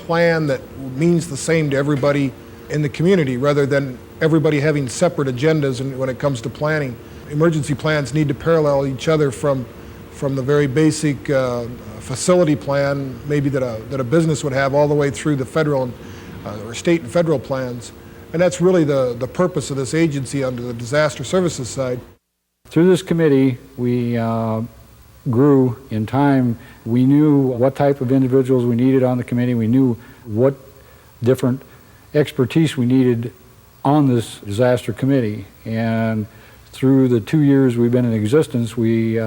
plan that means the same to everybody in the community, rather than everybody having separate agendas when it comes to planning. Emergency plans need to parallel each other from the very basic facility plan, maybe that a business would have, all the way through the federal or state and federal plans. And that's really the purpose of this agency under the disaster services side. Through this committee, we grew in time. We knew what type of individuals we needed on the committee. We knew what different expertise we needed on this disaster committee. And through the 2 years we've been in existence, we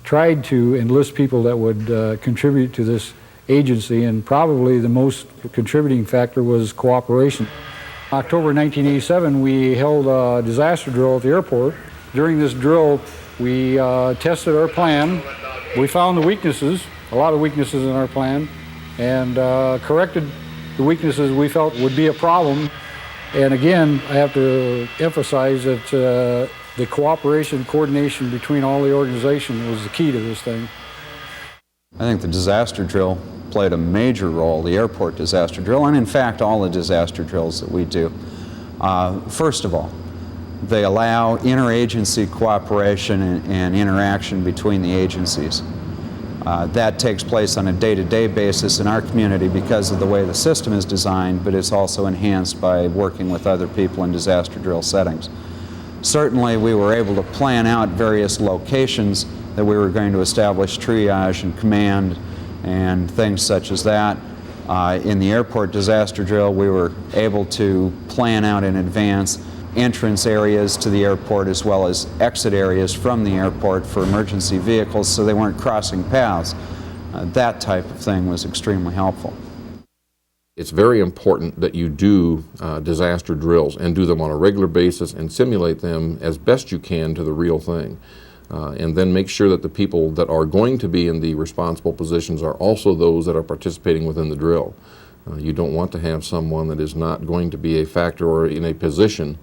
tried to enlist people that would contribute to this agency, and probably the most contributing factor was cooperation. October 1987, we held a disaster drill at the airport. During this drill, we tested our plan. We found the weaknesses, a lot of weaknesses in our plan, and corrected the weaknesses we felt would be a problem. And again, I have to emphasize that the cooperation, coordination between all the organization was the key to this thing. I think the disaster drill played a major role, the airport disaster drill, and in fact all the disaster drills that we do. First of all, they allow interagency cooperation and interaction between the agencies. That takes place on a day-to-day basis in our community because of the way the system is designed, but it's also enhanced by working with other people in disaster drill settings. Certainly we were able to plan out various locations that we were going to establish triage and command and things such as that. In the airport disaster drill, we were able to plan out in advance entrance areas to the airport as well as exit areas from the airport for emergency vehicles so they weren't crossing paths. That type of thing was extremely helpful. It's very important that you do disaster drills and do them on a regular basis and simulate them as best you can to the real thing. And then make sure that the people that are going to be in the responsible positions are also those that are participating within the drill. You don't want to have someone that is not going to be a factor or in a position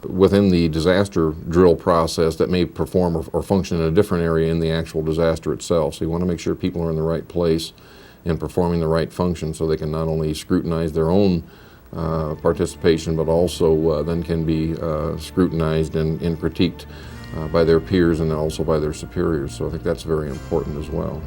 within the disaster drill process that may perform or function in a different area in the actual disaster itself. So you want to make sure people are in the right place and performing the right function so they can not only scrutinize their own participation, but also then can be scrutinized and critiqued by their peers and also by their superiors. So I think that's very important as well.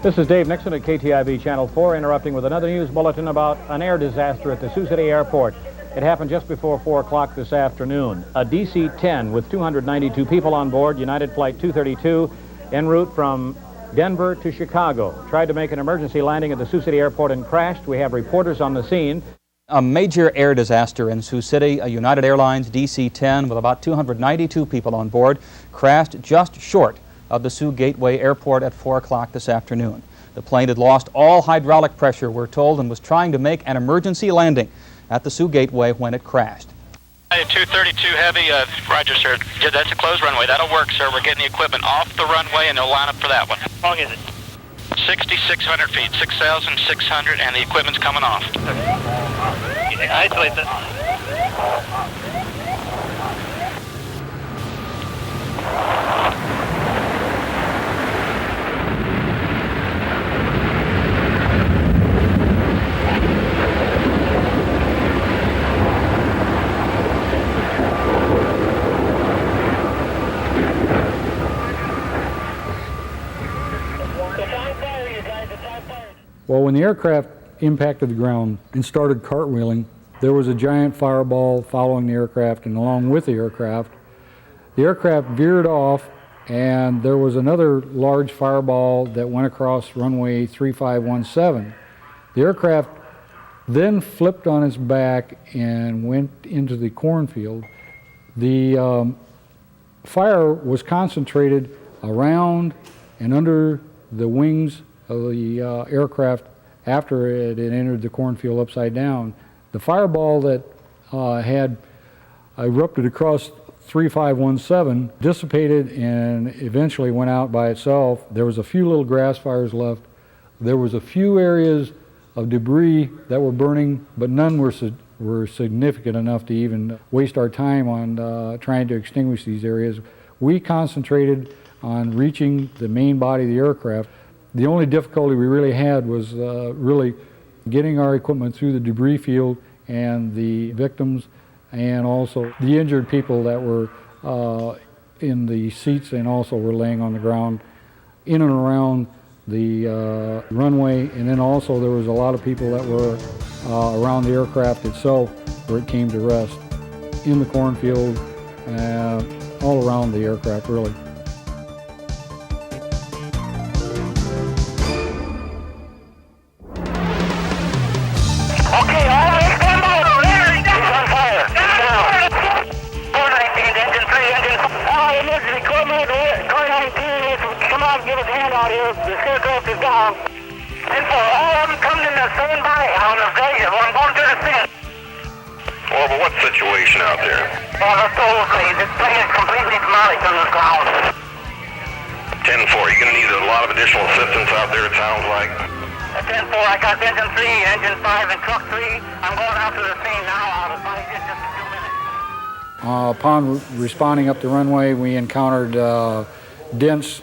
This is Dave Nixon at KTIV Channel 4, interrupting with another news bulletin about an air disaster at the Sioux City Airport. It happened just before 4 o'clock this afternoon. A DC-10 with 292 people on board, United Flight 232, en route from Denver to Chicago, tried to make an emergency landing at the Sioux City Airport and crashed. We have reporters on the scene. A major air disaster in Sioux City. A United Airlines DC-10 with about 292 people on board crashed just short of the Sioux Gateway Airport at 4 o'clock this afternoon. The plane had lost all hydraulic pressure, we're told, and was trying to make an emergency landing at the Sioux Gateway when it crashed. 232 Heavy, roger, sir. Yeah, that's a closed runway. That'll work, sir. We're getting the equipment off the runway, and they'll line up for that one. How long is it? 6,600 feet, 6,600, and the equipment's coming off. Isolate that. Well, when the aircraft impacted the ground and started cartwheeling, there was a giant fireball following the aircraft and along with the aircraft. The aircraft veered off, and there was another large fireball that went across runway 3517. The aircraft then flipped on its back and went into the cornfield. The fire was concentrated around and under the wings of the aircraft after it had entered the cornfield upside down. The fireball that had erupted across 3517 dissipated and eventually went out by itself. There was a few little grass fires left. There was a few areas of debris that were burning, but none were significant enough to even waste our time on trying to extinguish these areas. We concentrated on reaching the main body of the aircraft. The only difficulty we really had was really getting our equipment through the debris field and the victims, and also the injured people that were in the seats and also were laying on the ground in and around the runway. And then also there was a lot of people that were around the aircraft itself where it came to rest, in the cornfield, all around the aircraft really. Okay, all right, stand by. He's on fire. Down. 419, engine 3, engine 4. Emergency equipment, car 19, come on, give us a hand out here. The aircraft is down. And for all of them, come to the stand by on the station. We're going to the scene. Well, but what situation out there? Well, the toll place, this thing is completely demolished on the ground. 10-4, you're going to need a lot of additional assistance out there, it sounds like. 10-4, I got engine 3, engine 5, and truck 3. I'm going out to the scene now. I'll find you in just a few minutes. Upon responding up the runway, we encountered dense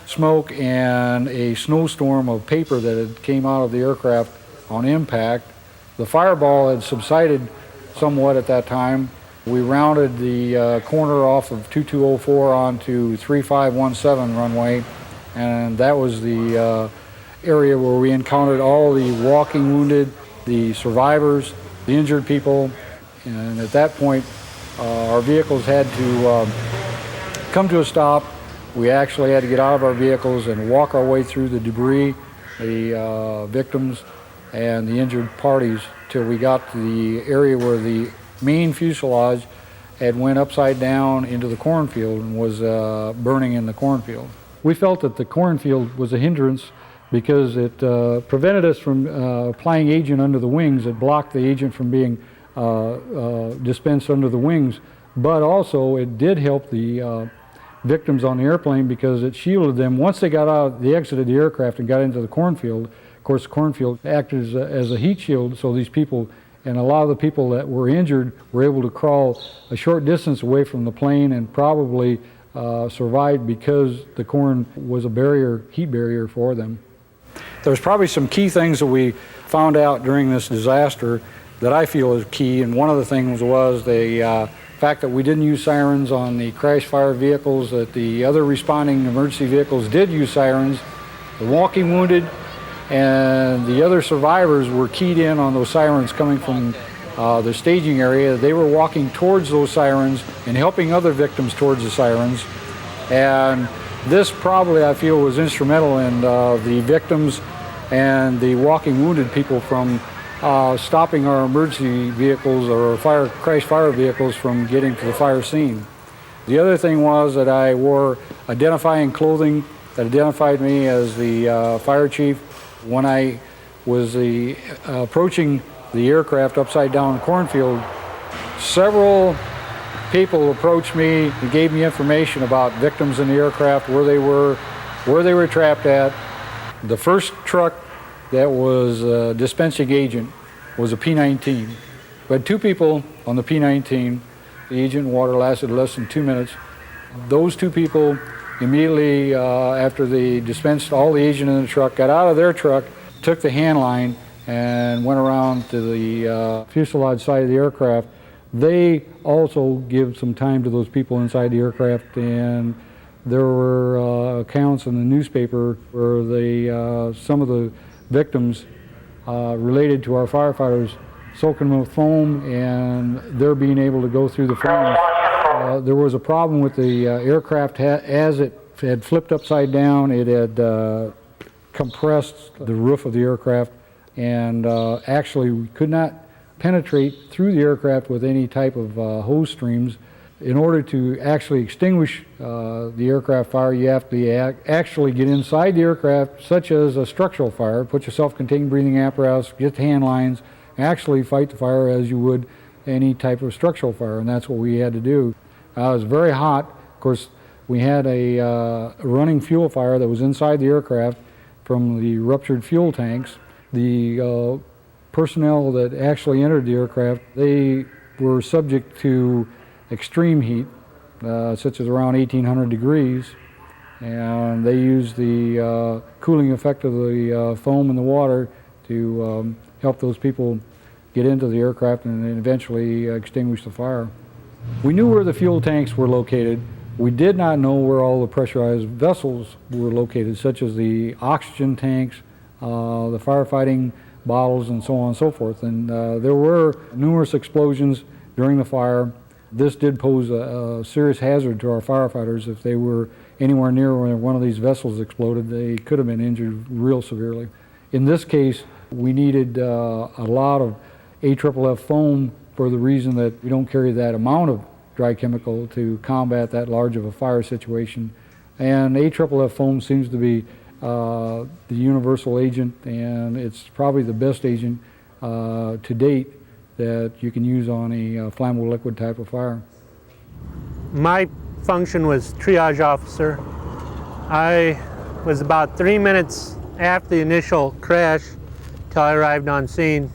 smoke and a snowstorm of paper that had came out of the aircraft on impact. The fireball had subsided somewhat at that time. We rounded the corner off of 2204 onto 3517 runway, and that was the area where we encountered all the walking wounded, the survivors, the injured people, and at that point our vehicles had to come to a stop. We actually had to get out of our vehicles and walk our way through the debris, the victims, and the injured parties till we got to the area where the main fuselage had went upside down into the cornfield and was burning in the cornfield. We felt that the cornfield was a hindrance because it prevented us from applying agent under the wings. It blocked the agent from being dispensed under the wings, but also it did help the victims on the airplane because it shielded them. Once they got out, they exited the aircraft and got into the cornfield. Of course, the cornfield acted as a heat shield, so these people, and a lot of the people that were injured, were able to crawl a short distance away from the plane and probably survived because the corn was a barrier, heat barrier for them. There's probably some key things that we found out during this disaster that I feel is key, and one of the things was the fact that we didn't use sirens on the crash fire vehicles, that the other responding emergency vehicles did use sirens. The walking wounded and the other survivors were keyed in on those sirens coming from the staging area. They were walking towards those sirens and helping other victims towards the sirens. And this probably, I feel, was instrumental in the victims and the walking wounded people from stopping our emergency vehicles or crash fire vehicles from getting to the fire scene. The other thing was that I wore identifying clothing that identified me as the fire chief. When I was approaching the aircraft upside down in the cornfield, several people approached me and gave me information about victims in the aircraft, where they were trapped at. The first truck that was dispensing agent was a P-19. We had two people on the P-19. The agent and water lasted less than 2 minutes. Those two people immediately after they dispensed all the agent in the truck, got out of their truck, took the hand line and went around to the fuselage side of the aircraft. They also give some time to those people inside the aircraft, and there were accounts in the newspaper where some of the victims related to our firefighters soaking them with foam, and they're being able to go through the foam. There was a problem with the aircraft. As it had flipped upside down, it had compressed the roof of the aircraft, and actually we could not penetrate through the aircraft with any type of hose streams. In order to actually extinguish the aircraft fire, you have to actually get inside the aircraft, such as a structural fire, put your self-contained breathing apparatus, get the hand lines, actually fight the fire as you would any type of structural fire, and that's what we had to do. It was very hot. Of course, we had a running fuel fire that was inside the aircraft from the ruptured fuel tanks. The personnel that actually entered the aircraft, they were subject to extreme heat, such as around 1800 degrees, and they used the cooling effect of the foam in the water to help those people get into the aircraft and then eventually extinguish the fire. We knew where the fuel tanks were located. We did not know where all the pressurized vessels were located, such as the oxygen tanks, the firefighting bottles, and so on and so forth. And there were numerous explosions during the fire. This did pose a serious hazard to our firefighters. If they were anywhere near where one of these vessels exploded, they could have been injured real severely. In this case, we needed a lot of AFFF foam for the reason that we don't carry that amount of dry chemical to combat that large of a fire situation. And AFFF foam seems to be the universal agent, and it's probably the best agent to date that you can use on a flammable liquid type of fire. My function was triage officer. I was about 3 minutes after the initial crash till I arrived on scene.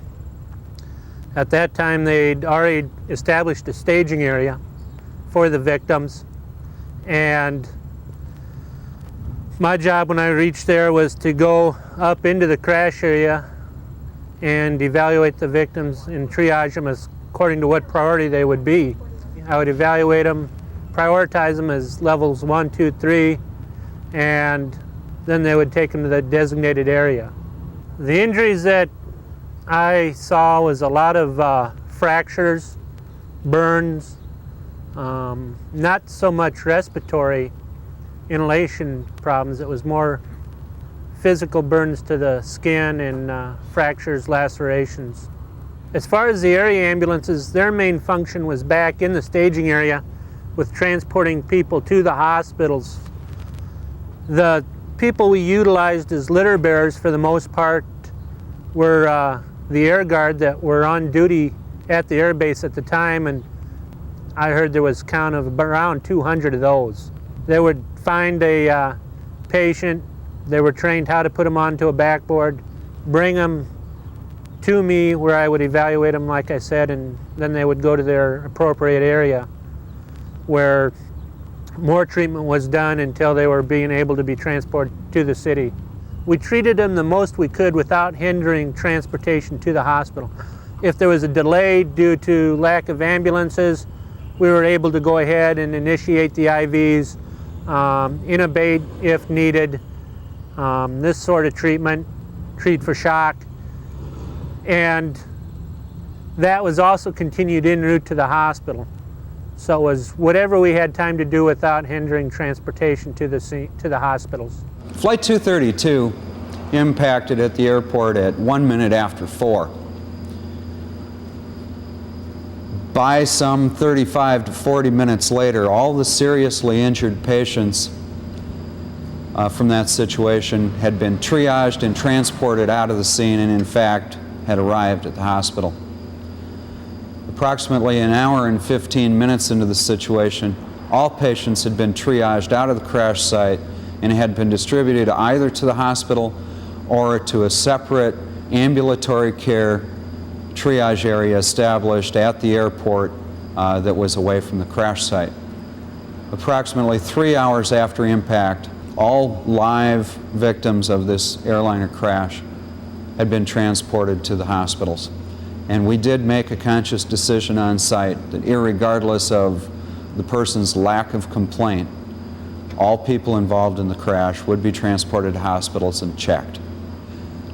At that time, they'd already established a staging area for the victims, and my job when I reached there was to go up into the crash area and evaluate the victims and triage them according to what priority they would be. I would evaluate them, prioritize them as levels 1, 2, 3, and then they would take them to the designated area. The injuries that I saw was a lot of fractures, burns, not so much respiratory inhalation problems. It was more physical burns to the skin and fractures, lacerations. As far as the area ambulances, their main function was back in the staging area with transporting people to the hospitals. The people we utilized as litter bearers for the most part were the Air Guard that were on duty at the air base at the time, and I heard there was a count of around 200 of those. They would find a patient, they were trained how to put them onto a backboard, bring them to me where I would evaluate them, like I said, and then they would go to their appropriate area where more treatment was done until they were being able to be transported to the city. We treated them the most we could without hindering transportation to the hospital. If there was a delay due to lack of ambulances, we were able to go ahead and initiate the IVs, intubate if needed, this sort of treatment, treat for shock. And that was also continued en route to the hospital. So it was whatever we had time to do without hindering transportation to the hospitals. Flight 232 impacted at the airport at 1 minute after 4. By some 35 to 40 minutes later, all the seriously injured patients from that situation had been triaged and transported out of the scene, and in fact had arrived at the hospital. Approximately an hour and 15 minutes into the situation, all patients had been triaged out of the crash site and had been distributed either to the hospital or to a separate ambulatory care triage area established at the airport that was away from the crash site. Approximately 3 hours after impact, all live victims of this airliner crash had been transported to the hospitals. And we did make a conscious decision on site that irregardless of the person's lack of complaint, all people involved in the crash would be transported to hospitals and checked.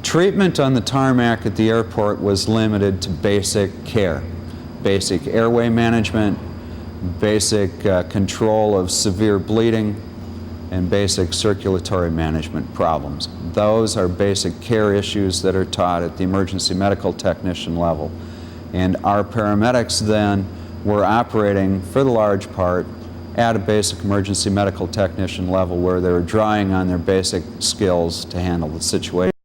Treatment on the tarmac at the airport was limited to basic care, basic airway management, basic control of severe bleeding, and basic circulatory management problems. Those are basic care issues that are taught at the emergency medical technician level. And our paramedics then were operating, for the large part, at a basic emergency medical technician level where they were drawing on their basic skills to handle the situation.